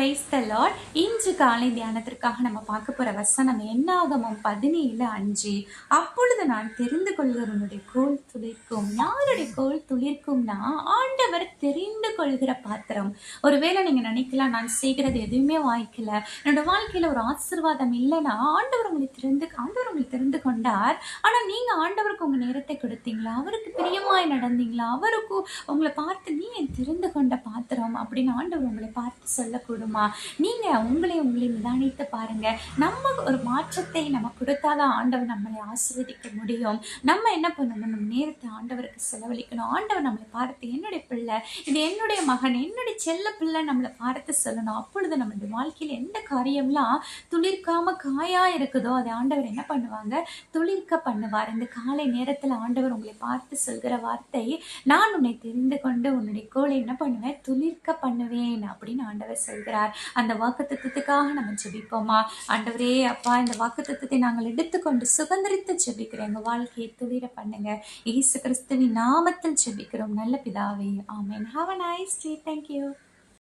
Praise the Lord. இன்று காலை தியானத்திற்காக நம்ம பார்க்க போற வசனம் என்னாகமம் 17:5. அப்பொழுது நான் தெரிந்து கொள்கிறவனுடைய கோல் துளிர்க்கும். யாருடைய கோல் துளிர்க்கும்னா ஆண்டவர் தெரிந்து கொள்கிற பாத்திரம். ஒருவேளை நீங்க நினைக்கலாம், நான் செய்கிறது எதுவுமே வாய்க்கல, என்னோட வாழ்க்கையில ஒரு ஆசீர்வாதம் இல்லைன்னா ஆண்டவர் உங்களை தெரிந்து கொண்டார். ஆனா நீங்க ஆண்டவருக்கு உங்க நேரத்தை கொடுத்தீங்களா? அவருக்கு பிரியமாய் நடந்தீங்களா? அவருக்கு உங்களை பார்த்து நீ என் தெரிந்து கொண்ட பாத்திரம் அப்படின்னு ஆண்டவர் உங்களை பார்த்து சொல்லக்கூடுமா? நீங்க உங்களை நிதானித்து பாருங்க. நம்ம ஒரு மாற்றத்தை நம்ம கொடுத்தாதான் ஆண்டவர் நம்மளை ஆசீர்வதிக்க முடியும். நம்ம என்ன பண்ணணும்? நம்ம நேரத்தை ஆண்டவருக்கு செலவழிக்கணும். ஆண்டவர் நம்மளை பார்த்து என்னுடைய பிள்ளை, இது என்னுடைய மகன், என்னுடைய செல்ல பிள்ளை நம்மளை பார்த்து சொல்லணும். அப்பொழுது நம்ம வாழ்க்கையில எந்த காரியம்லாம் துளிர்க்காம காயா இருக்குதோ அதை ஆண்டவர் என்ன பண்ணுவாங்க? துளிர்க்க பண்ணுவார். இந்த காலை நேரத்துல ஆண்டவர் உங்களை பார்த்து சொல்கிற வார்த்தை, நான் உன்னை தெரிந்து கொண்டு உன்னுடைய கோலை என்ன பண்ணுவேன்? துளிர்க்க பண்ணுவேன் அப்படின்னு ஆண்டவர் சொல்கிறார். அந்த வாக்குத்தத்தத்துக்காக நம்ம ஜெபிப்போமா? ஆண்டவரே அப்பா, இந்த வாக்குத்தத்தத்தை நாங்கள் எடுத்துக்கொண்டு சுதந்திரித்து ஜெபிக்கிறோம். எங்க வாழ்க்கையை துளிர பண்ணுங்க. இயேசு கிறிஸ்துவின் நாமத்தில் ஜெபிக்கிறோம் நல்ல பிதாவே, ஆமென். Have a nice day. Thank you.